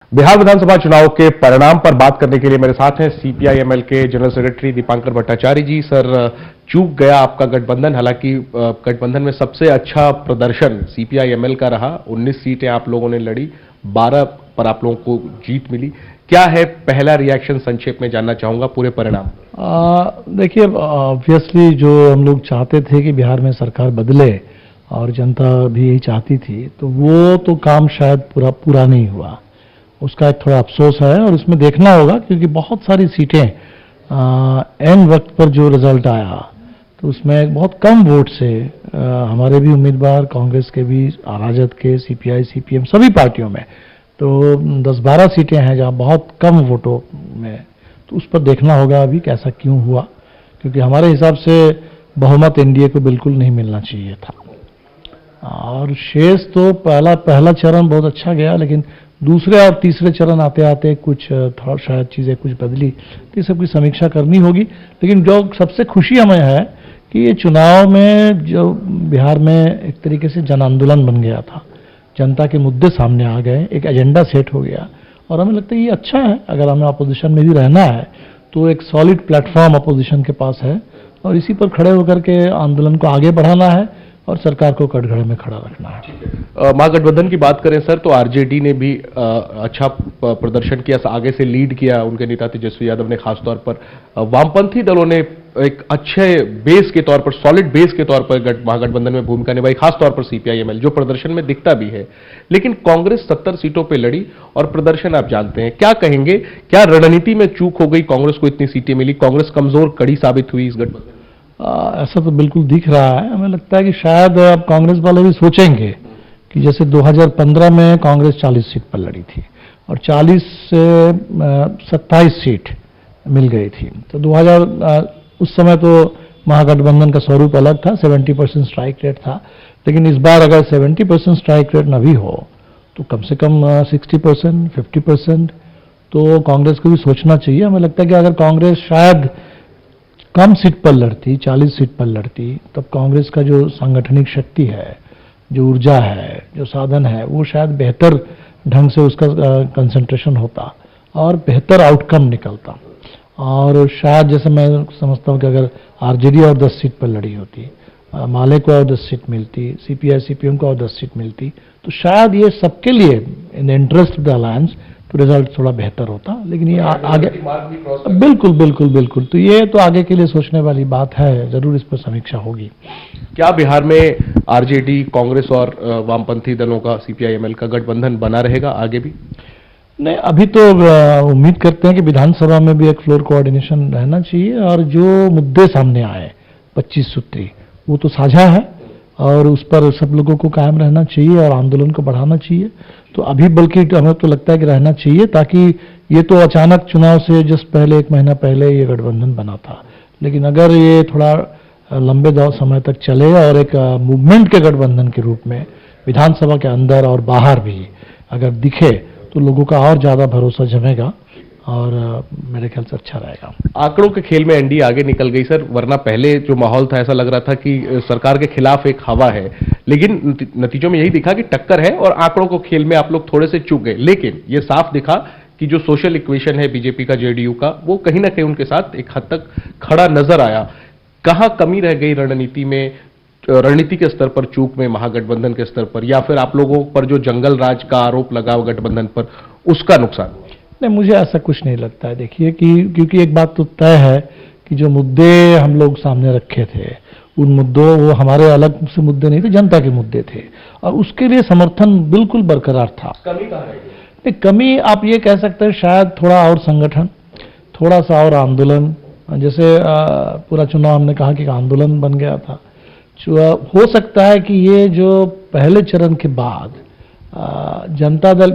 बिहार विधानसभा चुनाव के परिणाम पर बात करने के लिए मेरे साथ हैं सीपीआई-एमएल के जनरल सेक्रेटरी दीपांकर भट्टाचार्य जी। सर, चूक गया आपका गठबंधन। हालांकि गठबंधन में सबसे अच्छा प्रदर्शन सीपीआई-एमएल का रहा। 19 सीटें आप लोगों ने लड़ी, 12 पर आप लोगों को जीत मिली। क्या है पहला रिएक्शन, संक्षेप में जानना चाहूंगा पूरे परिणाम। देखिए, ऑब्वियसली जो हम लोग चाहते थे कि बिहार में सरकार बदले और जनता भी यही चाहती थी, तो वो तो काम शायद पूरा नहीं हुआ। उसका एक थोड़ा अफसोस है और उसमें देखना होगा, क्योंकि बहुत सारी सीटें एन वक्त पर जो रिजल्ट आया तो उसमें बहुत कम वोट से हमारे भी उम्मीदवार, कांग्रेस के भी, राजद के, सीपीआई, सीपीएम, सभी पार्टियों में तो 10-12 सीटें हैं जहां बहुत कम वोटों में। तो उस पर देखना होगा अभी कैसा क्यों हुआ, क्योंकि हमारे हिसाब से बहुमत एनडीए को बिल्कुल नहीं मिलना चाहिए था। और शेष तो पहला चरण बहुत अच्छा गया, लेकिन दूसरे और तीसरे चरण आते आते कुछ थोड़ा शायद चीज़ें कुछ बदली, तो ये सब की समीक्षा करनी होगी। लेकिन जो सबसे खुशी हमें है कि ये चुनाव में जो बिहार में एक तरीके से जन आंदोलन बन गया था, जनता के मुद्दे सामने आ गए, एक एजेंडा सेट हो गया, और हमें लगता है ये अच्छा है। अगर हमें अपोजिशन में भी रहना है तो एक सॉलिड प्लेटफॉर्म अपोजिशन के पास है, और इसी पर खड़े होकर के आंदोलन को आगे बढ़ाना है और सरकार को कटघरे में खड़ा रखना है। महागठबंधन की बात करें सर, तो आरजेडी ने भी अच्छा प्रदर्शन किया, आगे से लीड किया। उनके नेता तेजस्वी यादव ने खासतौर पर। वामपंथी दलों ने एक अच्छे बेस के तौर पर, सॉलिड बेस के तौर पर महागठबंधन में भूमिका निभाई, खासतौर पर सीपीआई-एमएल, जो प्रदर्शन में दिखता भी है। लेकिन कांग्रेस 70 सीटों पर लड़ी और प्रदर्शन आप जानते हैं। क्या कहेंगे, क्या रणनीति में चूक हो गई? कांग्रेस को इतनी सीटें मिली, कांग्रेस कमजोर कड़ी साबित हुई इस गठबंधन। ऐसा तो बिल्कुल दिख रहा है। हमें लगता है कि शायद अब कांग्रेस वाले भी सोचेंगे कि जैसे 2015 में कांग्रेस 40 सीट पर लड़ी थी और 40 से 27 सीट मिल गई थी, तो 2000 उस समय तो महागठबंधन का स्वरूप अलग था, 70% स्ट्राइक रेट था। लेकिन इस बार अगर 70% स्ट्राइक रेट न भी हो तो कम से कम 60%, 50% तो कांग्रेस को भी सोचना चाहिए। हमें लगता है कि अगर कांग्रेस शायद कम सीट पर लड़ती, 40 सीट पर लड़ती, तब कांग्रेस का जो सांगठनिक शक्ति है, जो ऊर्जा है, जो साधन है, वो शायद बेहतर ढंग से उसका कंसंट्रेशन होता और बेहतर आउटकम निकलता। और शायद जैसे मैं समझता हूँ कि अगर आरजेडी और 10 सीट पर लड़ी होती, माले को और 10 सीट मिलती, सीपीआई सीपीएम को और 10 सीट मिलती, तो शायद ये सबके लिए in the interest of the alliance तो रिजल्ट थोड़ा बेहतर होता। लेकिन ये आगे बिल्कुल बिल्कुल बिल्कुल, तो ये तो आगे के लिए सोचने वाली बात है, जरूर इस पर समीक्षा होगी। क्या बिहार में आरजेडी, कांग्रेस और वामपंथी दलों का, सीपीआई-एमएल का गठबंधन बना रहेगा आगे भी? नहीं, अभी तो उम्मीद करते हैं कि विधानसभा में भी एक फ्लोर कोऑर्डिनेशन रहना चाहिए, और जो मुद्दे सामने आए 25 सूत्री, वो तो साझा है और उस पर सब लोगों को कायम रहना चाहिए और आंदोलन को बढ़ाना चाहिए। तो अभी बल्कि हमें तो लगता है कि रहना चाहिए, ताकि ये तो अचानक चुनाव से जस्ट पहले, 1 महीना पहले ये गठबंधन बना था। लेकिन अगर ये थोड़ा लंबे समय तक चले और एक मूवमेंट के गठबंधन के रूप में विधानसभा के अंदर और बाहर भी अगर दिखे, तो लोगों का और ज्यादा भरोसा जमेगा और मेरे ख्याल से अच्छा रहेगा। आंकड़ों के खेल में एनडीए आगे निकल गई सर, वरना पहले जो माहौल था ऐसा लग रहा था कि सरकार के खिलाफ एक हवा है। लेकिन नतीजों में यही दिखा कि टक्कर है और आंकड़ों को खेल में आप लोग थोड़े से चूक गए। लेकिन ये साफ दिखा कि जो सोशल इक्वेशन है बीजेपी का, जेडीयू का, वो कहीं ना कहीं उनके साथ एक हद तक खड़ा नजर आया। कहां कमी रह गई रणनीति में, रणनीति के स्तर पर चूक में, महागठबंधन के स्तर पर, या फिर आप लोगों पर जो जंगल राज का आरोप लगा गठबंधन पर, उसका नुकसान? नहीं, मुझे ऐसा कुछ नहीं लगता है। देखिए कि क्योंकि एक बात तो तय है कि जो मुद्दे हम लोग सामने रखे थे, उन मुद्दों, वो हमारे अलग से मुद्दे नहीं थे, जनता के मुद्दे थे, और उसके लिए समर्थन बिल्कुल बरकरार था। कमी कहां रह गई? कमी आप ये कह सकते हैं शायद थोड़ा और संगठन, थोड़ा सा और आंदोलन। जैसे पूरा चुनाव हमने कहा कि आंदोलन बन गया था। हो सकता है कि ये जो पहले चरण के बाद जनता दल,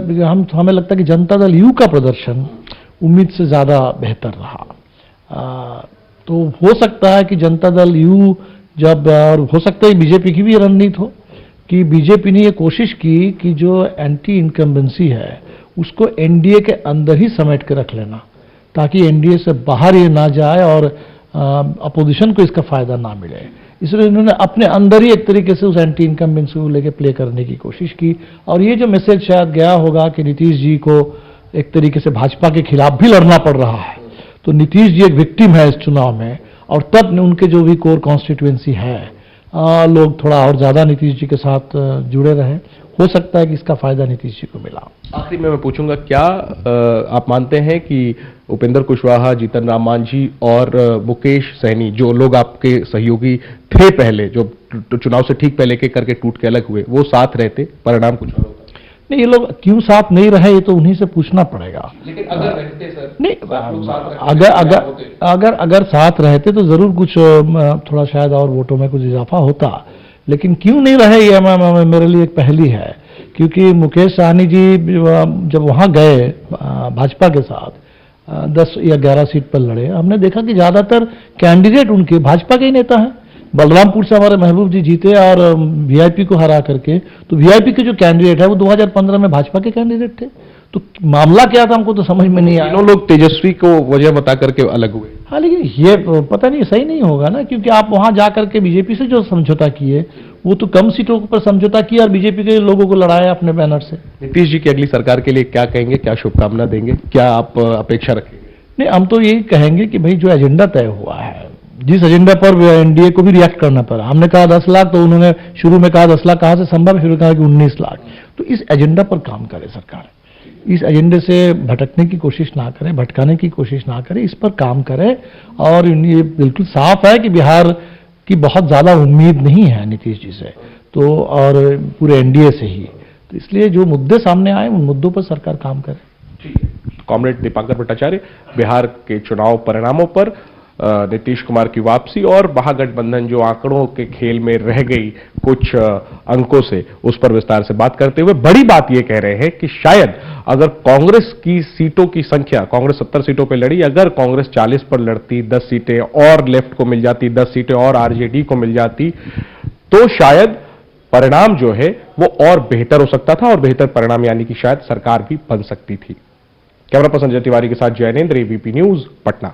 हमें लगता है कि जनता दल यू का प्रदर्शन उम्मीद से ज्यादा बेहतर रहा। तो हो सकता है कि जनता दल यू जब, और हो सकता है बीजेपी की भी रणनीति हो कि बीजेपी ने ये कोशिश की कि जो एंटी इनकम्बेंसी है उसको एनडीए के अंदर ही समेट के रख लेना, ताकि एनडीए से बाहर ये ना जाए और अपोजिशन को इसका फायदा ना मिले। इसलिए इन्होंने अपने अंदर ही एक तरीके से उस एंटी इनकम्बेंसी को लेकर प्ले करने की कोशिश की, और ये जो मैसेज शायद गया होगा कि नीतीश जी को एक तरीके से भाजपा के खिलाफ भी लड़ना पड़ रहा है। तो नीतीश जी एक विक्टिम है इस चुनाव में, और तब उनके जो भी कोर कॉन्स्टिट्यूएंसी है, लोग थोड़ा और ज्यादा नीतीश जी के साथ जुड़े रहे। हो सकता है कि इसका फायदा नीतीश जी को मिला। आखिरी में मैं पूछूंगा, क्या आप मानते हैं कि उपेंद्र कुशवाहा, जीतन राम मांझी और मुकेश सहनी, जो लोग आपके सहयोगी थे पहले, जो चुनाव से ठीक पहले के करके टूट के अलग हुए, वो साथ रहते, परिणाम कुछ और होता? नहीं, ये लोग क्यों साथ नहीं रहे ये तो उन्हीं से पूछना पड़ेगा। लेकिन अगर रहते सर, नहीं, अगर अगर साथ रहते तो जरूर कुछ थोड़ा शायद और वोटों में कुछ इजाफा होता, लेकिन क्यों नहीं रहे ये मेरे लिए एक पहेली है। क्योंकि मुकेश सहनी जी जब वहां गए भाजपा के साथ 10 या 11 सीट पर लड़े, हमने देखा कि ज्यादातर कैंडिडेट उनके भाजपा के ही नेता हैं। बलरामपुर से हमारे महबूब जी जीते और वीआईपी को हरा करके, तो वीआईपी के जो कैंडिडेट है वो 2015 में भाजपा के कैंडिडेट थे। तो मामला क्या था हमको तो समझ में नहीं आया। तीनों लोग तेजस्वी को वजह बता करके अलग हुए। हाँ, लेकिन ये पता नहीं, सही नहीं होगा ना, क्योंकि आप वहां जाकर के बीजेपी से जो समझौता किए वो तो कम सीटों पर समझौता किया और बीजेपी के लोगों को लड़ाया अपने बैनर से। नीतीश जी की अगली सरकार के लिए क्या कहेंगे, क्या शुभकामना देंगे, क्या आप अपेक्षा रखेंगे? नहीं, हम तो यही कहेंगे कि भाई जो एजेंडा तय हुआ है, जिस एजेंडा पर एनडीए को भी रिएक्ट करना पड़ा, हमने कहा 10 लाख, तो उन्होंने शुरू में कहा 10 लाख कहां से संभव है, फिर कहा कि 19 लाख। तो इस एजेंडा पर काम करे सरकार, इस एजेंडे से भटकने की कोशिश ना करे, भटकाने की कोशिश ना करे, इस पर काम करे। और ये बिल्कुल साफ है कि बिहार की बहुत ज्यादा उम्मीद नहीं है नीतीश जी से, तो और पूरे एनडीए से ही, तो इसलिए जो मुद्दे सामने आए उन मुद्दों पर सरकार काम करे। कॉमरेड दीपांकर भट्टाचार्य, बिहार के चुनाव परिणामों पर नीतीश कुमार की वापसी और महागठबंधन जो आंकड़ों के खेल में रह गई कुछ अंकों से, उस पर विस्तार से बात करते हुए बड़ी बात यह कह रहे हैं कि शायद अगर कांग्रेस की सीटों की संख्या, कांग्रेस 70 सीटों पर लड़ी, अगर कांग्रेस 40 पर लड़ती, 10 सीटें और लेफ्ट को मिल जाती, 10 सीटें और आरजेडी को मिल जाती, तो शायद परिणाम जो है वो और बेहतर हो सकता था, और बेहतर परिणाम यानी कि शायद सरकार भी बन सकती थी। कैमरा पर्सन संजय तिवारी के साथ जयनेंद्र, एबीपी न्यूज, पटना।